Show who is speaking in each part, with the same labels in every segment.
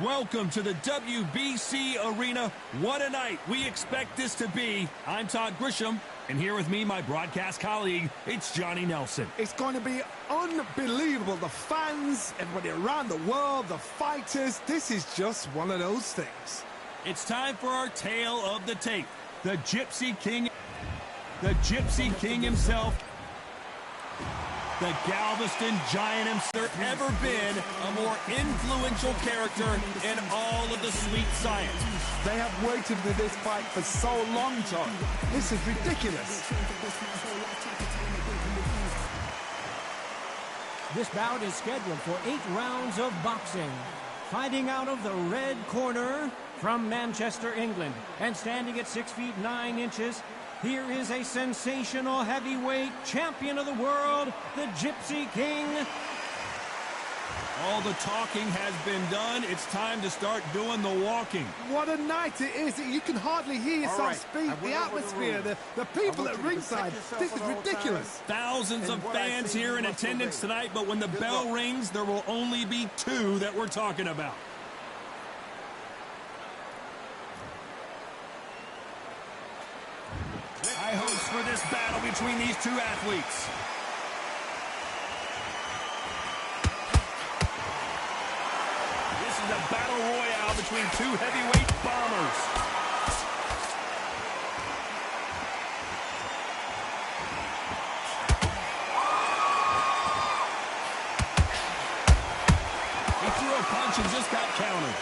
Speaker 1: Welcome to the WBC Arena. What a night we expect this to be. I'm Todd Grisham, and here with me, my broadcast colleague, it's Johnny Nelson.
Speaker 2: It's going to be unbelievable. The fans, everybody around the world, the fighters. This is just one of those things.
Speaker 1: It's time for our tale of the tape. The Gypsy King himself. The Galveston Giant himself. Ever been a more influential character in all of the sweet science.
Speaker 2: They have waited for this fight for so long, John. This is ridiculous.
Speaker 3: This bout is scheduled for 8 rounds of boxing. Fighting out of the red corner from Manchester, England, and standing at 6 feet 9 inches, here is a sensational heavyweight champion of the world, the Gypsy King.
Speaker 1: All the talking has been done. It's time to start doing the walking.
Speaker 2: What a night it is. You can hardly hear yourself speak. The atmosphere, the people at ringside. This is ridiculous.
Speaker 1: Thousands of fans here in attendance tonight, but when the bell rings, there will only be 2 that we're talking about. High hopes for this battle between these 2 athletes. This is a battle royale between 2 heavyweight bombers. He threw a punch and just got countered.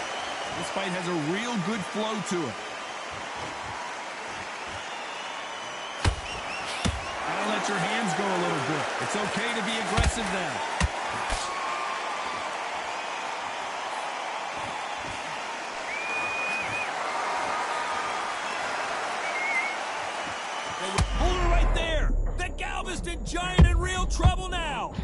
Speaker 1: This fight has a real good flow to it. Let your hands go a little bit. It's okay to be aggressive now. Hold it right there. The Galveston Giant in real trouble now.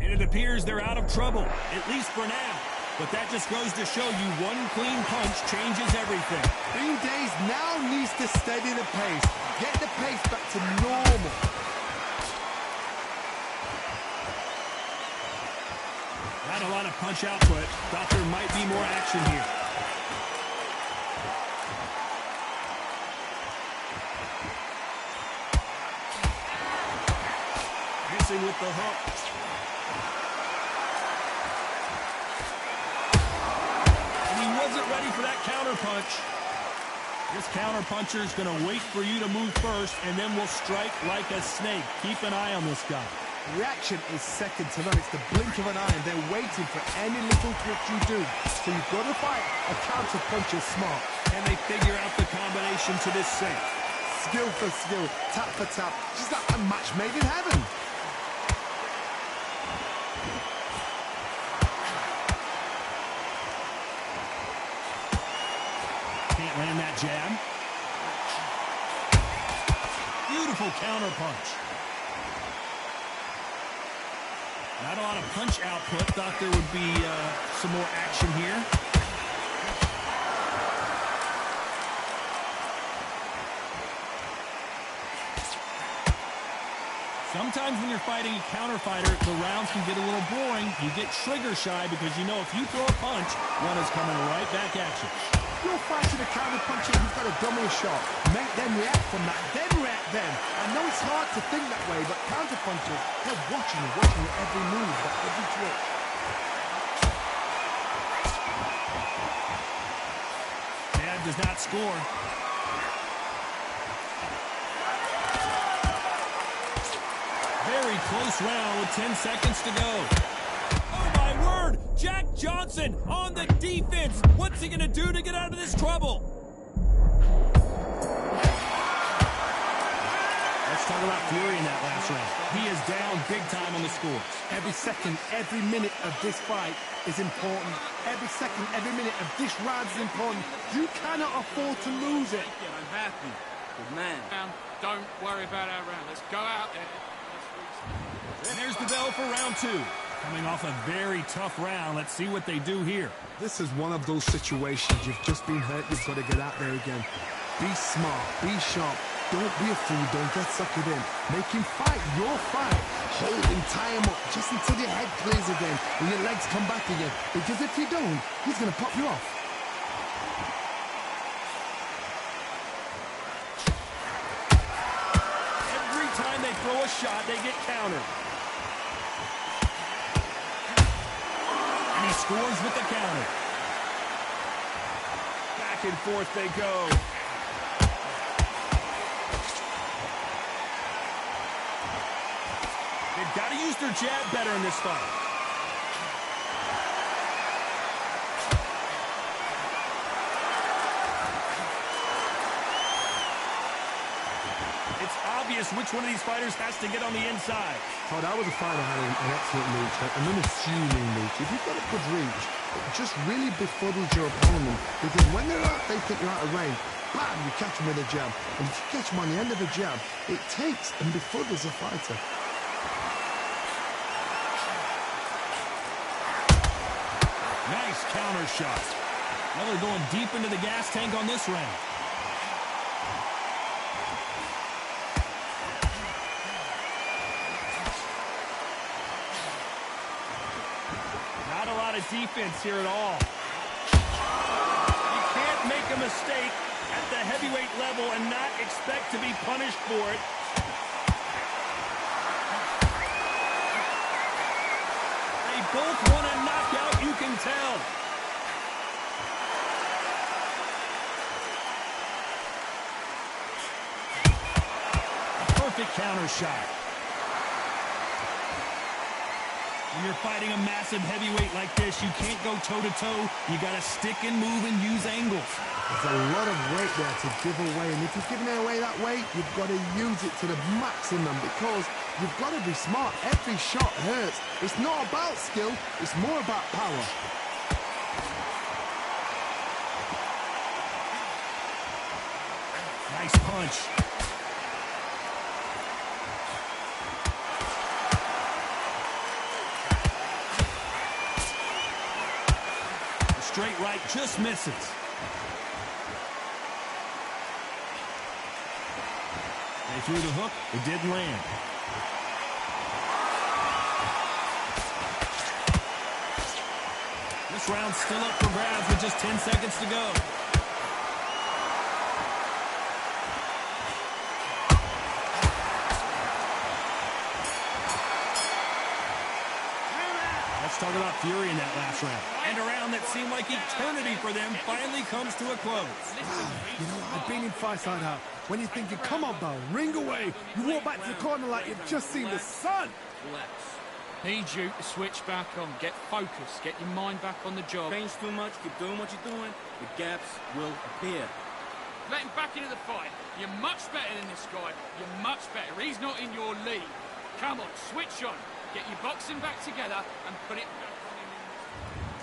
Speaker 1: And it appears they're out of trouble, at least for now. But that just goes to show you one clean punch changes everything.
Speaker 2: B-Days now needs to steady the pace. Get the pace back to normal.
Speaker 1: Not a lot of punch output. Thought there might be more action here. Missing with the hook. Wasn't ready for that counter punch. This counter puncher is going to wait for you to move first, and then will strike like a snake. Keep an eye on this guy.
Speaker 2: Reaction is second to none. It's the blink of an eye, and they're waiting for any little twitch you do. So you've got to fight a counter puncher smart.
Speaker 1: And they figure out the combination to this sink.
Speaker 2: Skill for skill, tap for tap. Just like a match made in heaven.
Speaker 1: Land that jab. Beautiful counter punch. Not a lot of punch output. Thought there would be some more action here. Sometimes when you're fighting a counter fighter, the rounds can get a little boring. You get trigger shy because you know if you throw a punch, one is coming right back at you.
Speaker 2: You're fighting a counter puncher, you've got a dummy shot. Make them react from that, then react then. I know it's hard to think that way, but counter punchers, they're watching every move, every trick.
Speaker 1: Dad does not score. Very close round with 10 seconds to go. Oh my word! Jack Johnson on the defense. What's he gonna do to get out of this trouble? Let's talk about Fury in that last round. He is down big time on the scores.
Speaker 2: Every second, every minute of this fight is important. Every second, every minute of this round is important. You cannot afford to lose it.
Speaker 4: I'm happy. Good man. Don't worry about our round. Let's go out there.
Speaker 1: And there's the bell for round 2. Coming off a very tough round. Let's see what they do here.
Speaker 2: This is one of those situations. You've just been hurt. You've got to get out there again. Be smart. Be sharp. Don't be a fool, don't get suckered in. Make him fight your fight. Hold him, tie him up, just until your head clears again and your legs come back again. Because if you don't, he's going to pop you off.
Speaker 1: Every time they throw a shot, they get countered. And he scores with the counter. Back and forth they go. They've got to use their jab better in this fight. It's obvious which one of these fighters has to get on the inside.
Speaker 2: Oh, that was a fight that had an excellent reach, an unassuming reach. If you've got a good reach, it just really befuddles your opponent. Because when they're out, they think you're out of range. Bam, you catch them with a jab. And if you catch them on the end of a jab, it takes and befuddles a fighter.
Speaker 1: Nice counter shot. Now they're going deep into the gas tank on this round. Not a lot of defense here at all. You can't make a mistake at the heavyweight level and not expect to be punished for it. They both want a knockout, you can tell. A perfect counter shot. When you're fighting a massive heavyweight like this, you can't go toe-to-toe. You got to stick and move and use angles.
Speaker 2: There's a lot of weight there to give away, and if you're giving away that weight, you've got to use it to the maximum because you've got to be smart. Every shot hurts. It's not about skill, it's more about power.
Speaker 1: Nice punch. The straight right just misses. They threw the hook, it didn't land. This round's still up for grabs with just 10 seconds to go. Let's talk about fury in that last round. And a round that seemed like eternity for them finally comes to a close.
Speaker 2: You know, I've been in fights like that. When you're thinking, come on, Bell, ring away. You walk back to the corner like you've just seen the sun.
Speaker 4: Relax. Need you to switch back on. Get focused. Get your mind back on the job.
Speaker 5: Change too much, keep doing what you're doing, the gaps will appear.
Speaker 4: Let him back into the fight. You're much better than this guy. You're much better. He's not in your league. Come on, switch on. Get your boxing back together and put it back on him.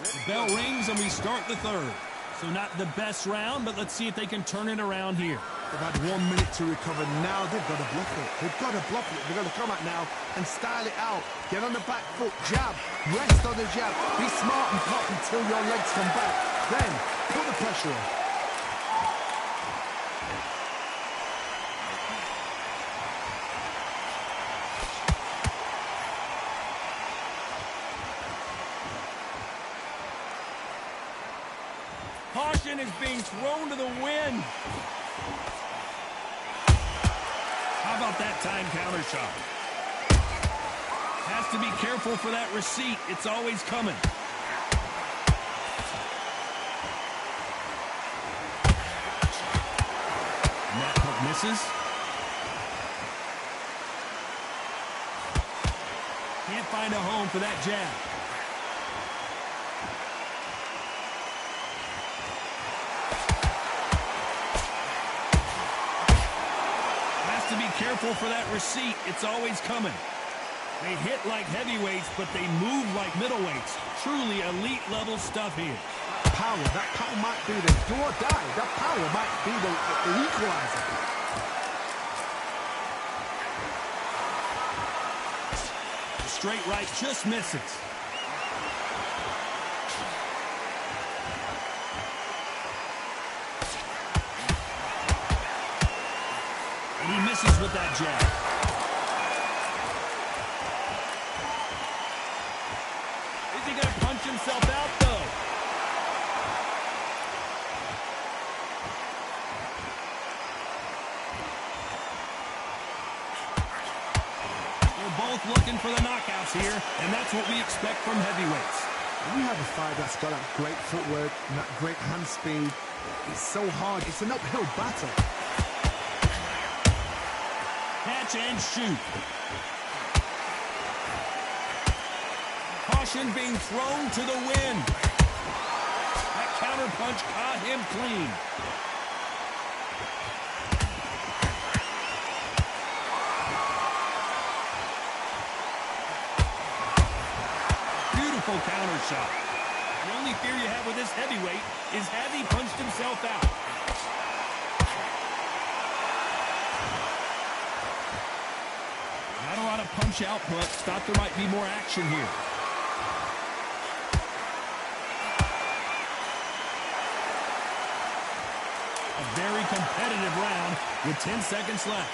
Speaker 1: The bell rings and we start the third. So not the best round, but let's see if they can turn it around here.
Speaker 2: They've had 1 minute to recover. Now they've got to bluff it. They've got to bluff it. They've got to come out now and style it out. Get on the back foot, jab, rest on the jab. Be smart and pop until your legs come back. Then put the pressure on.
Speaker 1: Caution is being thrown to the wind. How about that time counter shot? Has to be careful for that receipt. It's always coming. And that hook misses. Can't find a home for that jab. To be careful for that receipt. It's always coming. They hit like heavyweights, but they move like middleweights. Truly elite level stuff here.
Speaker 2: That power might be the do or die. That power might be the equalizer.
Speaker 1: The straight right just misses. with that jab. Is he going to punch himself out, though? They're both looking for the knockouts here, and that's what we expect from heavyweights.
Speaker 2: When you have a fight that's got that great footwork and that great hand speed, it's so hard. It's an uphill battle.
Speaker 1: Catch and shoot. Caution being thrown to the wind. That counter punch caught him clean. Beautiful counter shot. The only fear you have with this heavyweight is has he punched himself out? Not a lot of punch output. Thought there might be more action here. A very competitive round with 10 seconds left.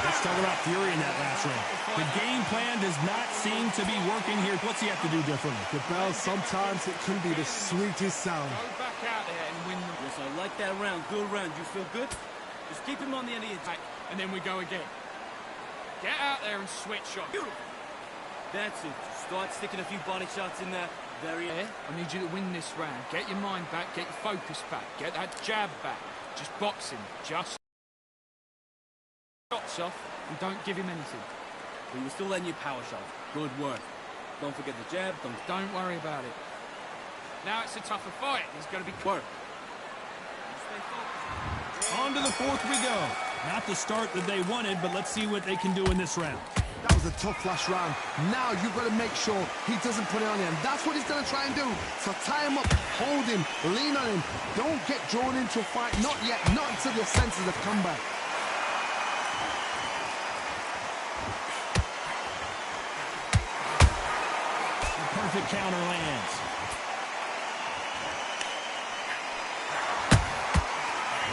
Speaker 1: Let's talk about Fury in that last round. The game plan does not seem to be working here. What's he have to do differently?
Speaker 2: The bell, sometimes it can be the sweetest sound.
Speaker 4: Go back out there and win the...
Speaker 5: Yes, I like that round. Good round. You feel good? Just keep him on the end of the attack.
Speaker 4: And then we go again. Get out there and switch on. Beautiful.
Speaker 5: That's it. Start sticking a few body shots in there. Very...
Speaker 4: I need you to win this round. Get your mind back. Get your focus back. Get that jab back. Just boxing. Just... shots off and don't give him anything.
Speaker 5: But you're still letting your power shot. Good work. Don't forget the jab.
Speaker 4: Don't worry about it. Now it's a tougher fight. There's got to be work.
Speaker 1: On to the fourth we go. Not the start that they wanted, but let's see what they can do in this round.
Speaker 2: That was a tough last round. Now you've got to make sure he doesn't put it on him. That's what he's going to try and do. So tie him up, hold him, lean on him. Don't get drawn into a fight. Not yet. Not until your senses have come back.
Speaker 1: Perfect counter lands.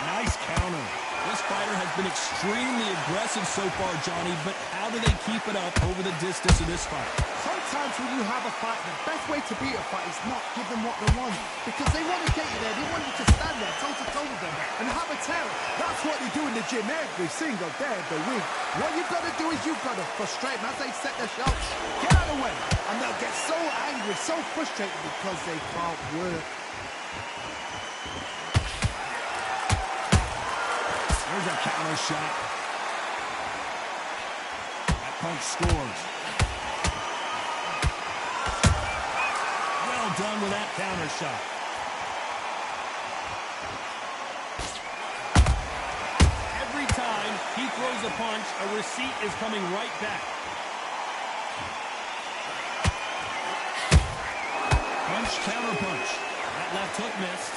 Speaker 1: Nice counter. This fighter has been extremely aggressive so far, Johnny, but how do they keep it up over the distance of this fight?
Speaker 2: Sometimes when you have a fight, the best way to beat a fight is not give them what they want. Because they want to get you there. They want you to stand there toe-to-toe with them and have a tell. That's what they do in the gym every single day of the week. What you've got to do is you've got to frustrate them as they set their shots. Get out of the way. And they'll get so angry, so frustrated because they can't work.
Speaker 1: There's a counter shot. That punch scores. Well done with that counter shot. Every time he throws a punch, a receipt is coming right back. Punch, counter punch. That left hook missed.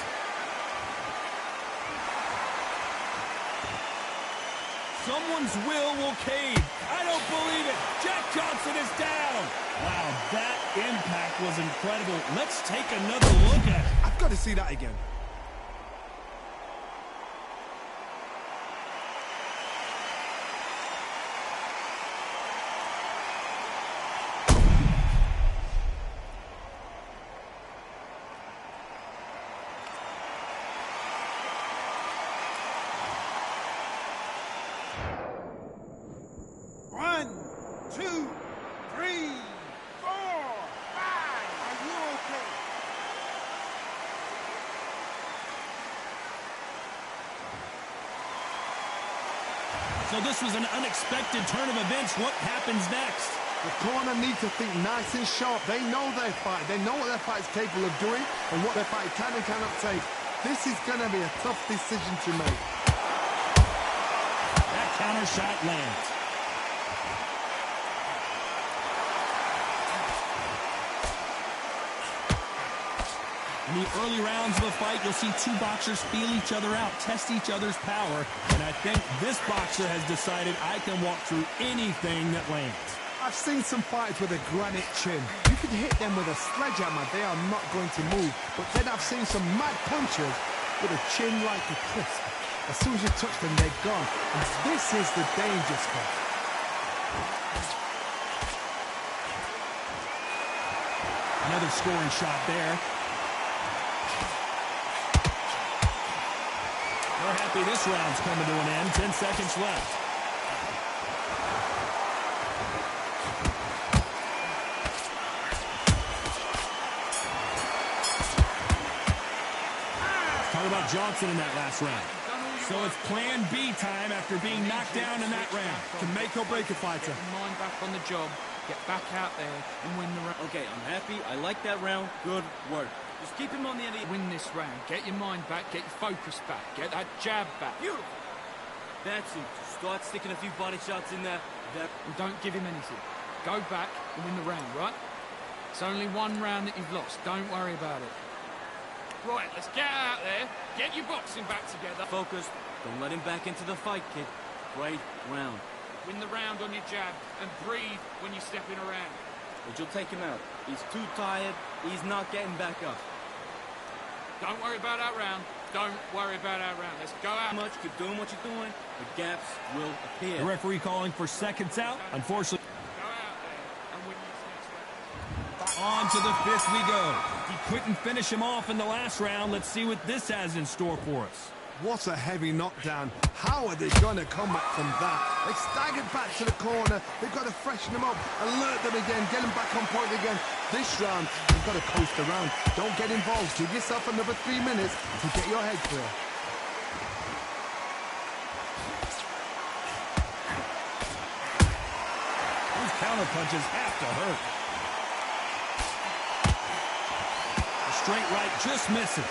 Speaker 1: Someone's will cave. I don't believe it. Jack Johnson is down. Wow, that impact was incredible. Let's take another look at it.
Speaker 2: I've got to see that again.
Speaker 1: So this was an unexpected turn of events. What happens next?
Speaker 2: The corner needs to think nice and sharp. They know their fight. They know what their fight is capable of doing and what their fight can and cannot take. This is going to be a tough decision to make.
Speaker 1: That counter shot lands. In the early rounds of a fight, you'll see two boxers feel each other out, test each other's power, and I think this boxer has decided I can walk through anything that lands.
Speaker 2: I've seen some fighters with a granite chin. You can hit them with a sledgehammer, they are not going to move. But then I've seen some mad punchers with a chin like a crisp. As soon as you touch them, they're gone. And this is the danger spot.
Speaker 1: Another scoring shot there. We're happy this round's coming to an end. 10 seconds left. Talk about Johnson in that last round. So it's plan B time after being knocked down in that round.
Speaker 2: Can make or break a fighter.
Speaker 4: Get your mind back on the job, get back out there and win the round.
Speaker 5: Okay, I'm happy. I like that round. Good work. Just keep him on the end of
Speaker 4: Win this round, get your mind back, get your focus back, get that jab back.
Speaker 5: Beautiful. That's it. Start sticking a few body shots in there.
Speaker 4: And don't give him anything. Go back and win the round, right? It's only one round that you've lost. Don't worry about it. Right, let's get out there. Get your boxing back together.
Speaker 5: Focused. Don't let him back into the fight, kid. Great round.
Speaker 4: Win the round on your jab and breathe when you're stepping around.
Speaker 5: But you'll take him out. He's too tired. He's not getting back up.
Speaker 4: Don't worry about our round. Don't worry about our round. Let's go out.
Speaker 5: Much. Keep doing what you're doing. The gaps will appear.
Speaker 1: The referee calling for seconds out. Unfortunately.
Speaker 4: Go out there and win this next round.
Speaker 1: On to the fifth we go. He couldn't finish him off in the last round. Let's see what this has in store for us.
Speaker 2: What a heavy knockdown. How are they going to come back from that? They staggered back to the corner. They've got to freshen them up, alert them again, get them back on point again. This round, you've got to coast around. Don't get involved. Give yourself another 3 minutes to get your head clear.
Speaker 1: These counter punches have to hurt. A straight right just misses.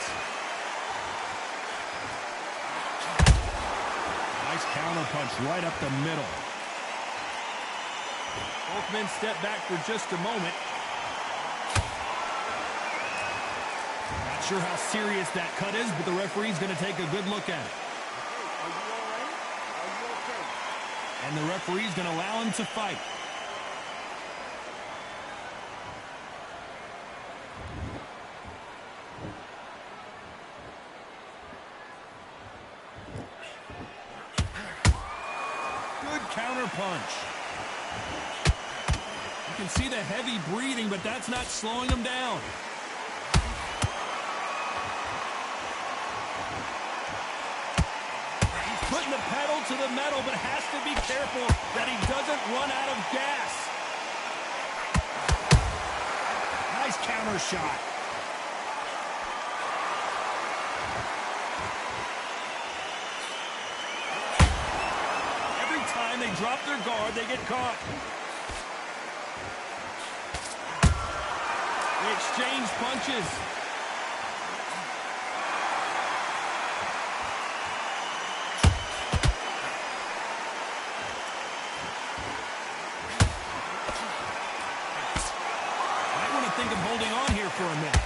Speaker 1: Nice counter punch right up the middle. Both men step back for just a moment. Not sure how serious that cut is, but the referee's going to take a good look at it.
Speaker 2: Are you all right? Are you okay?
Speaker 1: And the referee's going to allow him to fight. Counter punch. You can see the heavy breathing, but that's not slowing him down. He's putting the pedal to the metal, but has to be careful that he doesn't run out of gas. Nice counter shot. They drop their guard, they get caught. They exchange punches. Might want to think of holding on here for a minute.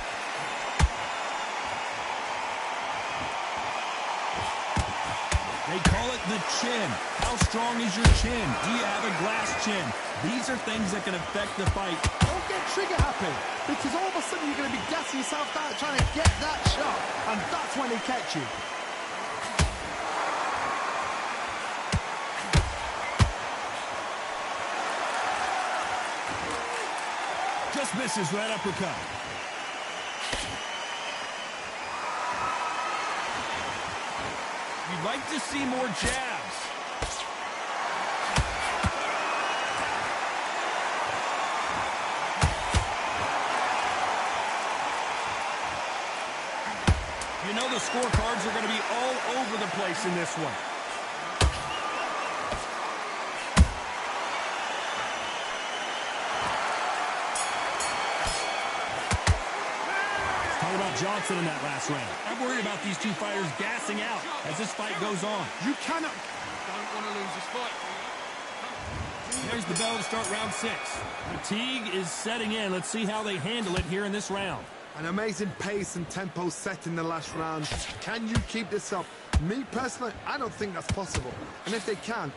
Speaker 1: They call it the chin. How strong is your chin? Do you have a glass chin? These are things that can affect the fight.
Speaker 2: Don't get trigger happy, because all of a sudden you're going to be gassing yourself out trying to get that shot, and that's when they catch you.
Speaker 1: Just misses right uppercut. You'd like to see more jabs. You know the scorecards are going to be all over the place in this one. Talk about Johnson in that last round. I'm worried about these two fighters gassing out as this fight goes on.
Speaker 2: You cannot...
Speaker 4: Don't want to lose this fight.
Speaker 1: There's the bell to start round 6. Fatigue is setting in. Let's see how they handle it here in this round.
Speaker 2: An amazing pace and tempo set in the last round. Can you keep this up? Me, personally, I don't think that's possible. And if they can,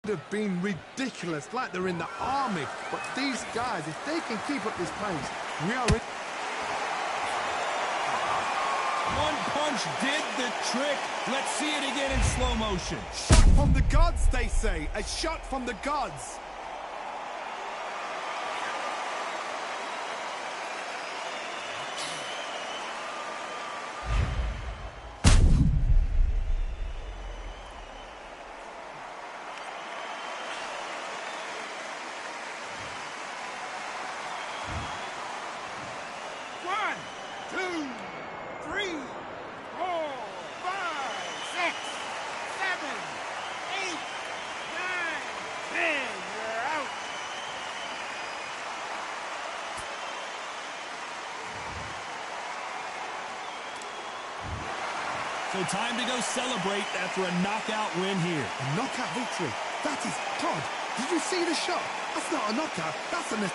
Speaker 2: have been ridiculous, like they're in the army. But these guys, if they can keep up this pace, we are in.
Speaker 1: One punch did the trick. Let's see it again in slow motion.
Speaker 2: Shot from the gods, they say. A shot from the gods.
Speaker 6: One, two, 3, 4, 5, 6, 7, 8, 9, 10. You're out.
Speaker 1: So time to go celebrate after a knockout win here.
Speaker 2: A knockout victory. That is Todd. Did you see the shot? That's not a knockout. That's an.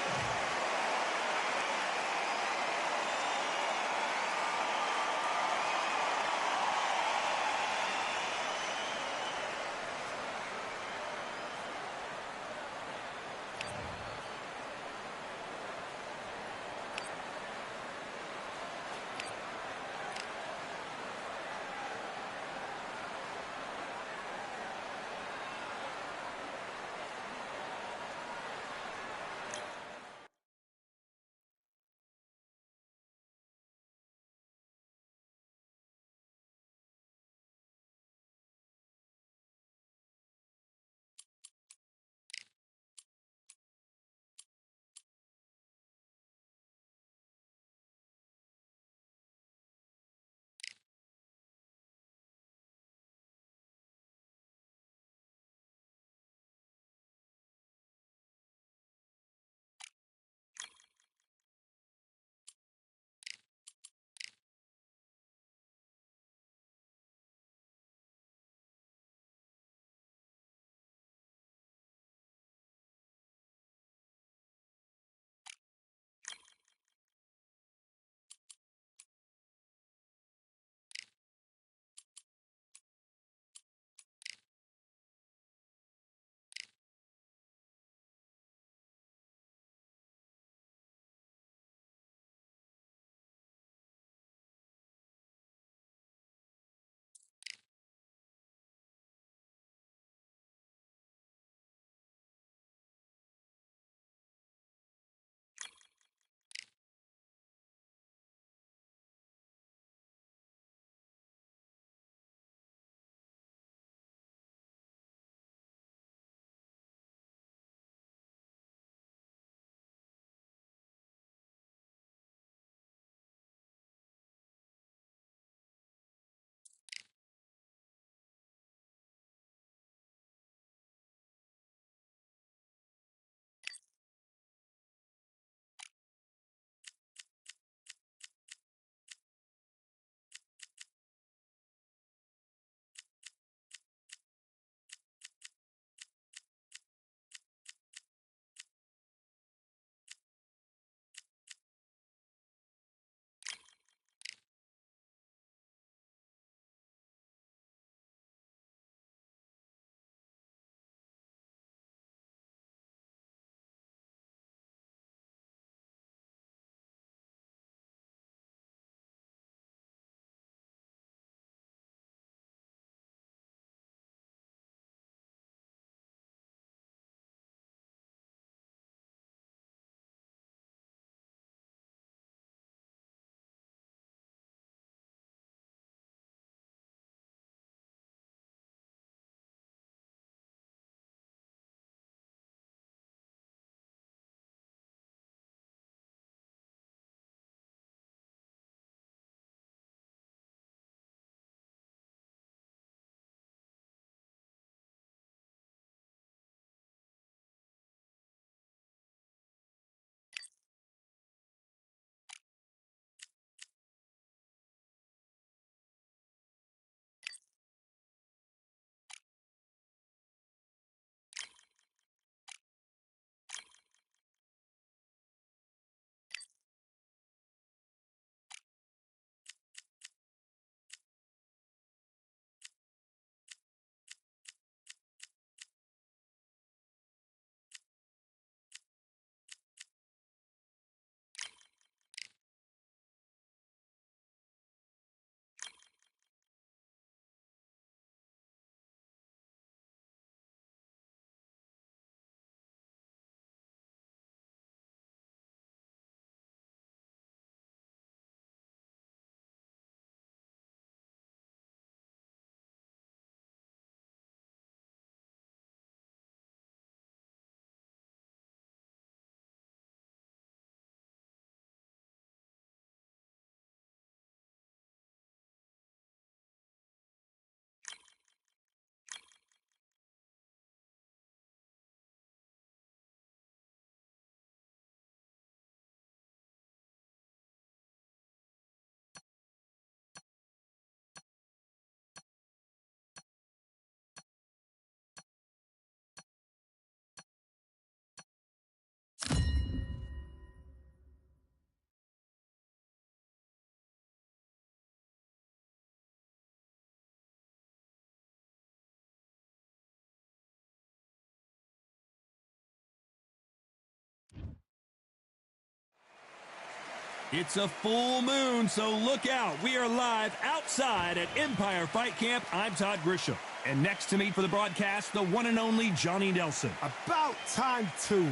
Speaker 1: It's a full moon, so look out. We are live outside at Empire Fight Camp. I'm Todd Grisham. And next to me for the broadcast, the one and only Johnny Nelson.
Speaker 2: About time, too.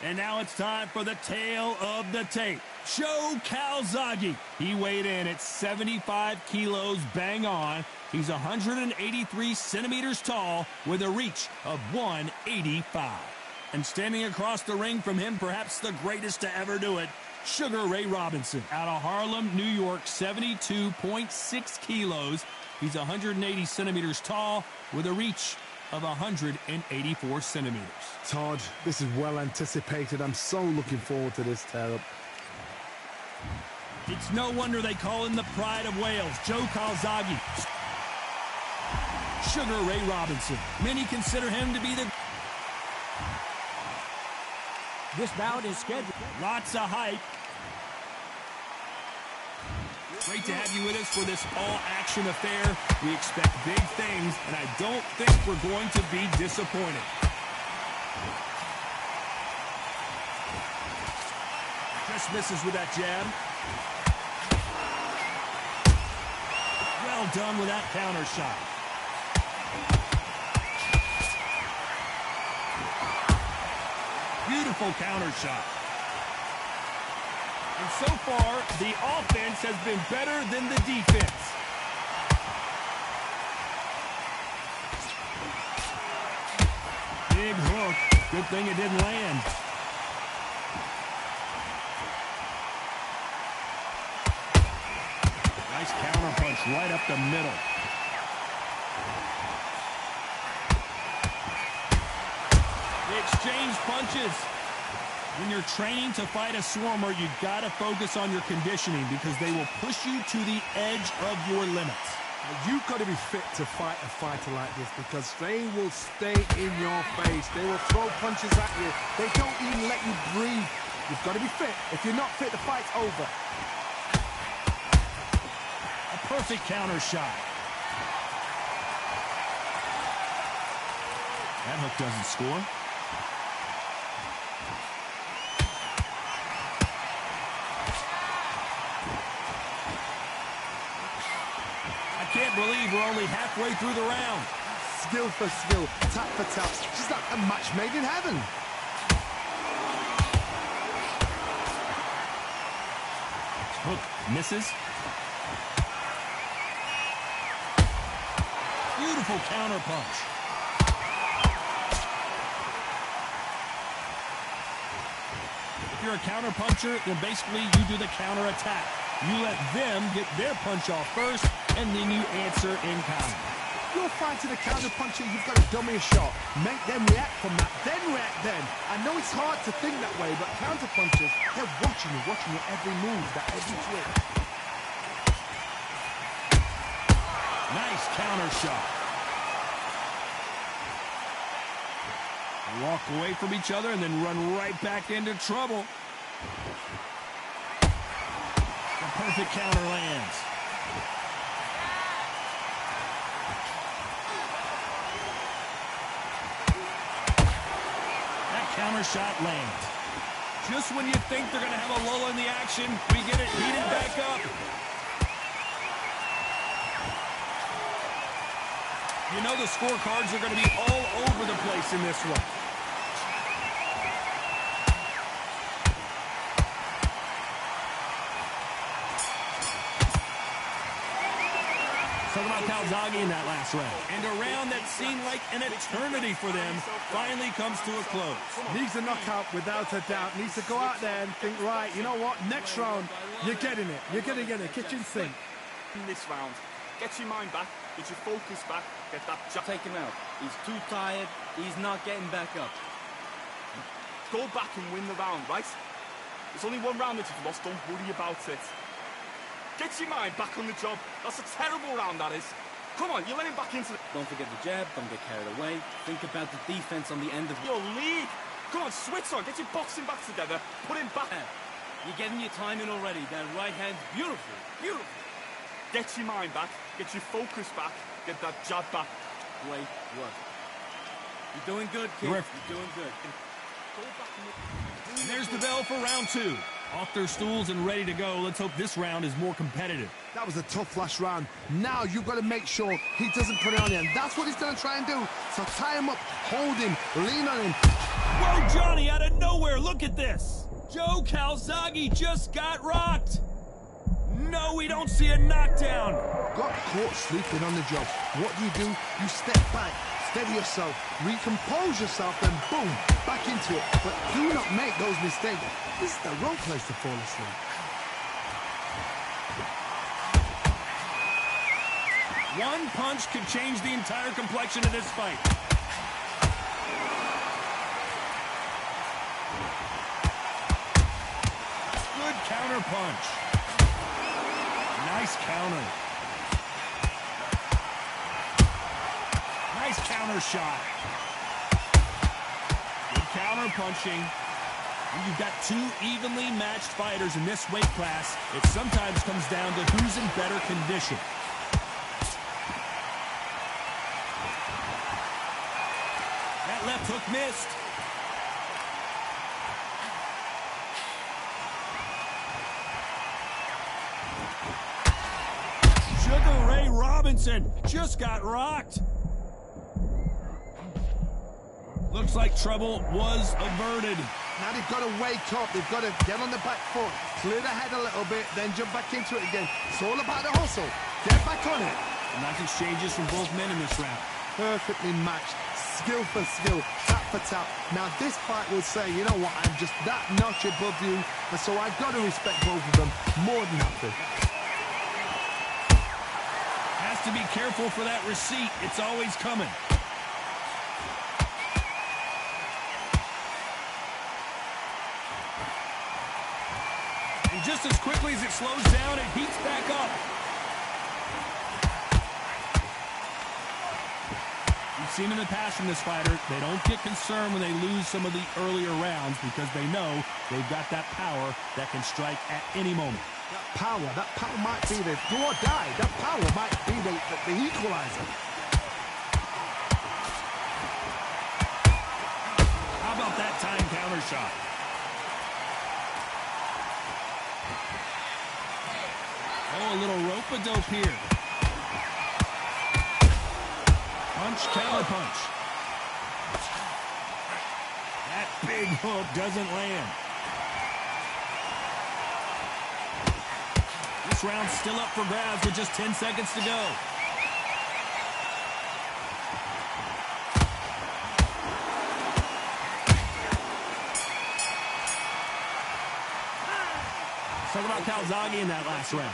Speaker 1: And now it's time for the tale of the tape. Joe Calzaghe. He weighed in at 75 kilos bang on. He's 183 centimeters tall with a reach of 185. And standing across the ring from him, perhaps the greatest to ever do it, Sugar Ray Robinson. Out of Harlem, New York, 72.6 kilos. He's 180 centimeters tall with a reach of 184 centimeters.
Speaker 2: Todd, this is well anticipated. I'm so looking forward to this tear-up.
Speaker 1: It's no wonder they call him the pride of Wales, Joe Calzaghe. Sugar Ray Robinson. Many consider him to be the...
Speaker 3: This bout is scheduled.
Speaker 1: Lots of hype. Great to have you with us for this all-action affair. We expect big things, and I don't think we're going to be disappointed. Just misses with that jab. Well done with that counter shot. Beautiful counter shot. And so far, the offense has been better than the defense. Big hook. Good thing it didn't land. Nice counter punch right up the middle. They exchange punches. When you're training to fight a Swarmer, you got to focus on your conditioning because they will push you to the edge of your limits.
Speaker 2: You've got to be fit to fight a fighter like this because they will stay in your face. They will throw punches at you. They don't even let you breathe. You've got to be fit. If you're not fit, the fight's over.
Speaker 1: A perfect counter shot. That hook doesn't score. I can't believe we're only halfway through the round.
Speaker 2: Skill for skill, tap for tap. Just like a match made in heaven.
Speaker 1: Hook misses. Beautiful counter punch. If you're a counter puncher, then basically you do the counter attack. You let them get their punch off first, and then you answer in kind.
Speaker 2: You're fighting a counter puncher, you've got to dummy a shot. Make them react from that, then react then. I know it's hard to think that way, but counter punchers, they're watching your every move, that every twitch.
Speaker 1: Nice counter shot. Walk away from each other and then run right back into trouble. The perfect counter lands. That counter shot lands. Just when you think they're going to have a lull in the action, we get it heated back up. You know the scorecards are going to be all over the place in this one. Talk about Calzaghe in that last round. And a round that seemed like an eternity for them finally comes to a close.
Speaker 2: Needs a knockout without a doubt. Needs to go out there and think, right, you know what, next round, you're getting it. You're going to get a kitchen sink.
Speaker 7: In this round, get your mind back, get your focus back, get that jab.
Speaker 5: Take him out. He's too tired. He's not getting back up.
Speaker 7: Go back and win the round, right? There's only one round that you've lost, don't worry about it. Get your mind back on the job. That's a terrible round, that is. Come on, you're letting back into the...
Speaker 5: Don't forget the jab, don't get carried away. Think about the defense on the end of
Speaker 7: your lead. Come on, switch on, get your boxing back together, put him back.
Speaker 5: You're getting your time in already. That right hand's beautiful, beautiful.
Speaker 7: Get your mind back, get your focus back, get that jab back.
Speaker 5: Great work. You're doing good, kid. You're doing good.
Speaker 1: And there's the bell for round two. Off their stools and ready to go. Let's hope this round is more competitive.
Speaker 2: That was a tough last round. Now you've got to make sure he doesn't put it on you. And that's what he's going to try and do. So tie him up, hold him, lean on him.
Speaker 1: Whoa, Johnny, out of nowhere. Look at this. Joe Calzaghe just got rocked. No, we don't see a knockdown.
Speaker 2: Got caught sleeping on the job. What do? You step back, steady yourself, recompose yourself, then boom, back into it. But do not make those mistakes. This is the wrong place to fall asleep.
Speaker 1: One punch could change the entire complexion of this fight. Good counter punch. Nice counter. Nice counter shot. Good counter punching. When you've got two evenly matched fighters in this weight class, it sometimes comes down to who's in better condition. That left hook missed. Sugar Ray Robinson just got rocked. Looks like trouble was averted.
Speaker 2: Now they've got to wake up. They've got to get on the back foot, clear the head a little bit, then jump back into it again. It's all about the hustle. Get back on it.
Speaker 1: Nice exchanges from both men in this round.
Speaker 2: Perfectly matched. Skill for skill, tap for tap. Now this fight will say, you know what, I'm just that notch above you, and so I've got to respect both of them more than nothing.
Speaker 1: Has to be careful for that receipt. It's always coming. And just as quickly as it slows down, it heats back up. We've seen in the past from this fighter, they don't get concerned when they lose some of the earlier rounds because they know they've got that power that can strike at any moment.
Speaker 2: That power might be the do or die. That power might be the equalizer.
Speaker 1: How about that time counter shot? Oh, a little rope-a-dope here. Punch, counter punch. That big hook doesn't land. This round's still up for grabs with just 10 seconds to go. Talk about Calzaghe in that last round.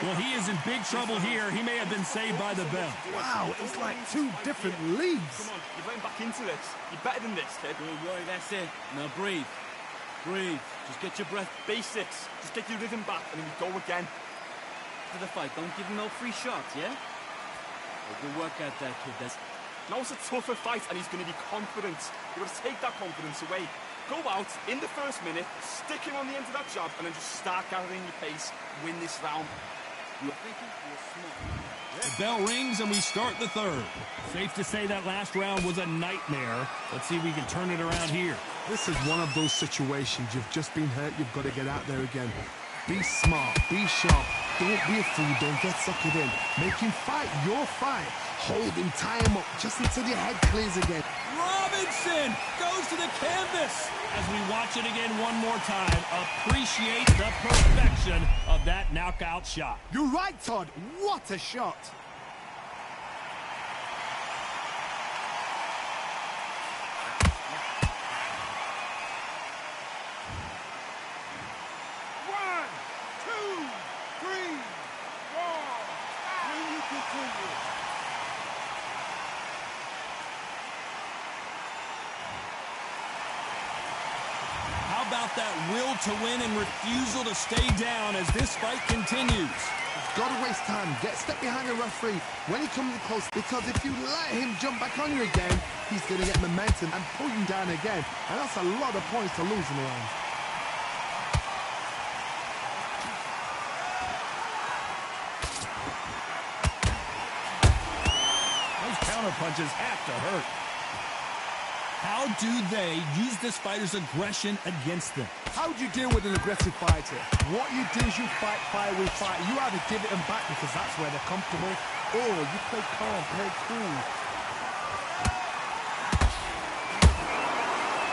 Speaker 1: Well, he is in big trouble here. He may have been saved by the bell.
Speaker 2: Wow, it's like two different leagues.
Speaker 7: Come on, you're going back into this. You're better than this, kid.
Speaker 5: Good boy, that's it. Now breathe. Breathe. Just get your breath.
Speaker 7: Basics. Just get your rhythm back and then you go again.
Speaker 5: To the fight. Don't give him no free shots, yeah? Well, good work at that, kid.
Speaker 7: Now it's a tougher fight and he's going to be confident. You've got to take that confidence away. Go out in the first minute, stick him on the end of that jab, and then just start gathering your pace. Win this round.
Speaker 5: You're thinking you're smart.
Speaker 1: The bell rings and we start the third. Safe to say that last round was a nightmare. Let's see if we can turn it around here.
Speaker 2: This is one of those situations. You've just been hurt. You've got to get out there again. Be smart. Be sharp. Don't be a fool. Don't get suckered in. Make him fight your fight. Hold him, tie him up, just until your head clears again.
Speaker 1: Robinson goes to the canvas. As we watch it again one more time, appreciate the perfection of that knockout shot.
Speaker 2: You're right, Todd. What a shot.
Speaker 6: One, two, three, four. When you continue.
Speaker 1: How about that will to win and refusal to stay down as this fight continues?
Speaker 2: Got to waste time. Get step behind the referee when he comes close, because if you let him jump back on you again, he's going to get momentum and pull you down again. And that's a lot of points to lose in the round.
Speaker 1: Those counter punches have to hurt. How do they use this fighter's aggression against them?
Speaker 2: How do you deal with an aggressive fighter? What you do is you fight fire with fire. You either give it them back because that's where they're comfortable, or you play calm, play cool.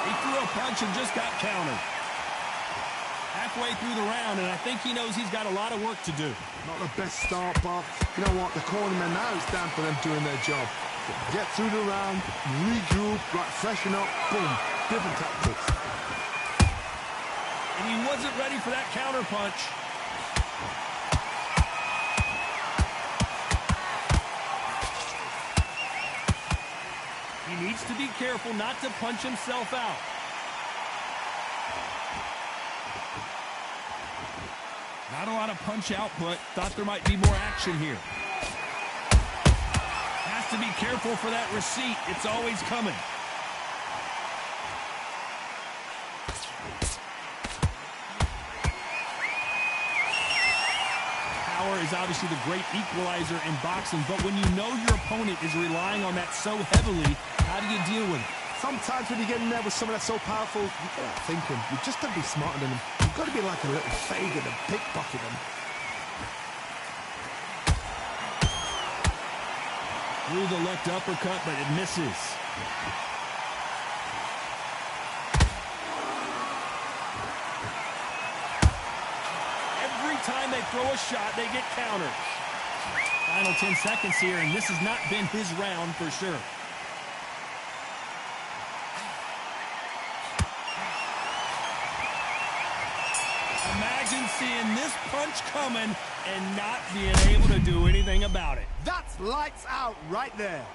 Speaker 1: He threw a punch and just got countered. Halfway through the round, and I think he knows he's got a lot of work to do.
Speaker 2: Not the best start, but you know what? The cornerman now is down for them doing their job. Get through the round, regroup, right, freshen up, boom, different tactics.
Speaker 1: And he wasn't ready for that counter punch. He needs to be careful not to punch himself out. Not a lot of punch output. Thought there might be more action here. Has to be careful for that receipt. It's always coming. Power is obviously the great equalizer in boxing, but when you know your opponent is relying on that so heavily, how do you deal with it?
Speaker 2: Sometimes when you get in there with someone that's so powerful, you gotta think him. You just gotta be smarter than him. You've got to be like a little Fagin and pickpocket him.
Speaker 1: Threw the left uppercut, but it misses. Every time they throw a shot, they get countered. Final 10 seconds here, and this has not been his round for sure. Imagine seeing this punch coming and not being able to do anything about it.
Speaker 2: That's lights out right there.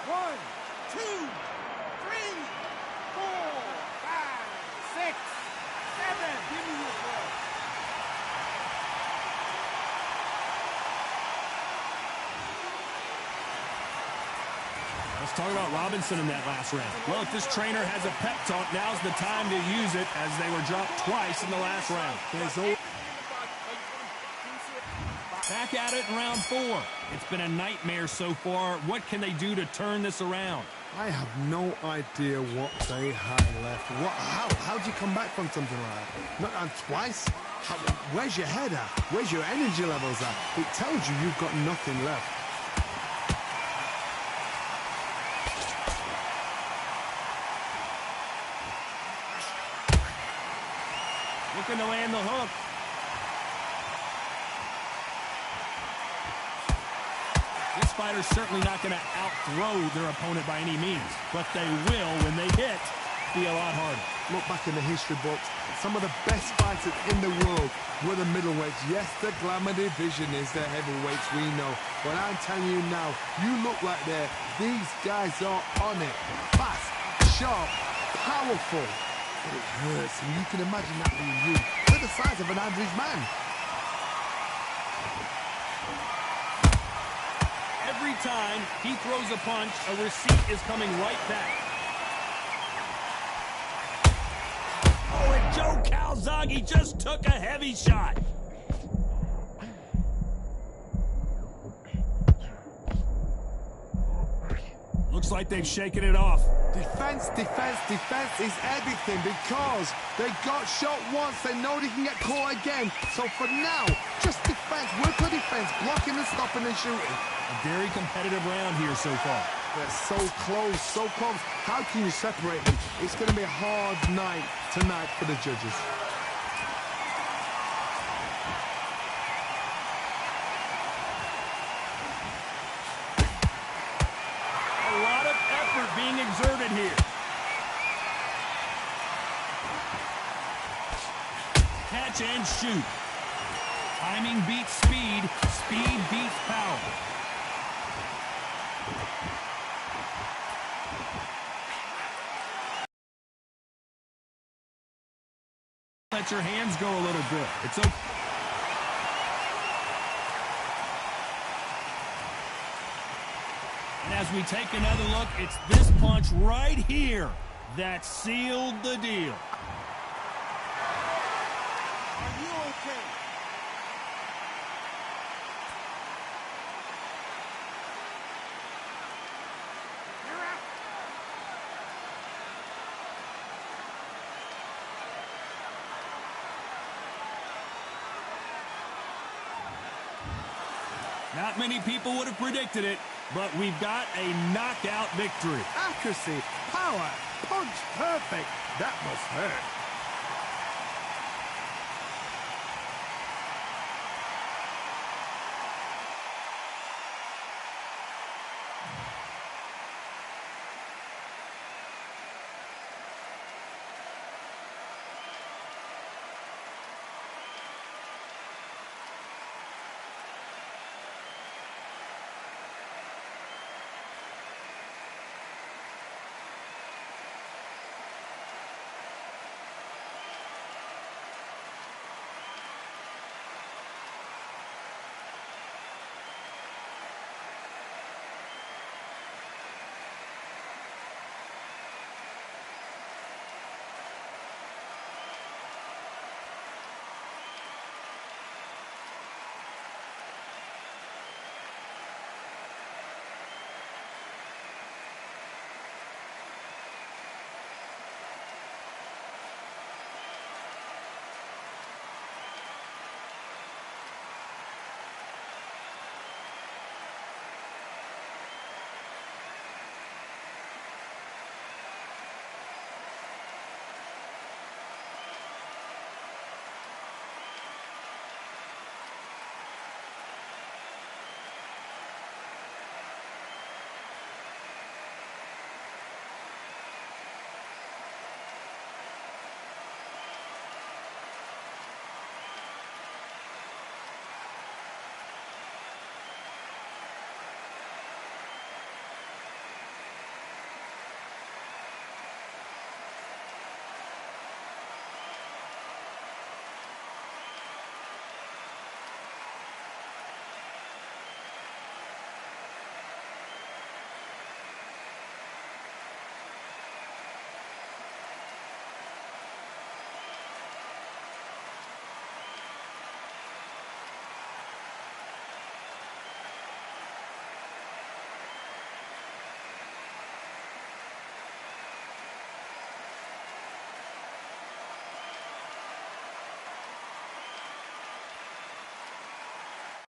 Speaker 6: One, two, three, four, five, six, seven. Give me your ball.
Speaker 1: Let's talk about Robinson in that last round. Well, if this trainer has a pep talk, now's the time to use it, as they were dropped twice in the last round. Back at it in round 4. It's been a nightmare so far. What can they do to turn this around?
Speaker 2: I have no idea what they had left. How do you come back from something like that? Not on twice? Where's your head at? Where's your energy levels at? It tells you you've got nothing left.
Speaker 1: Looking to land the hook. This fighter's certainly not going to out-throw their opponent by any means, but they will, when they hit, be a lot harder.
Speaker 2: Look back in the history books. Some of the best fighters in the world were the middleweights. Yes, the glamour division is the heavyweights, we know. But I'm telling you now, you look like these guys are on it. Fast, sharp, powerful. But it hurts, and you can imagine that being you. They're the size of an average man.
Speaker 1: Every time he throws a punch, a receipt is coming right back. Oh, and Joe Calzaghe just took a heavy shot. Looks like they've shaken it off.
Speaker 2: Defense, defense, defense is everything because they got shot once. They know they can get caught again. So for now, just defense. Work on defense, blocking and stopping and shooting.
Speaker 1: A very competitive round here so far.
Speaker 2: They're so close, so close. How can you separate them? It's going to be a hard night tonight for the judges.
Speaker 1: A lot of effort being exerted here. Catch and shoot. Timing beats speed. Speed beats power. let your hands go a little bit. It's okay. And as we take another look, it's this punch right here that sealed the deal.
Speaker 6: Are you okay? You're out.
Speaker 1: Not many people would have predicted it, but we've got a knockout victory.
Speaker 2: Accuracy, power, punch, perfect. That must hurt.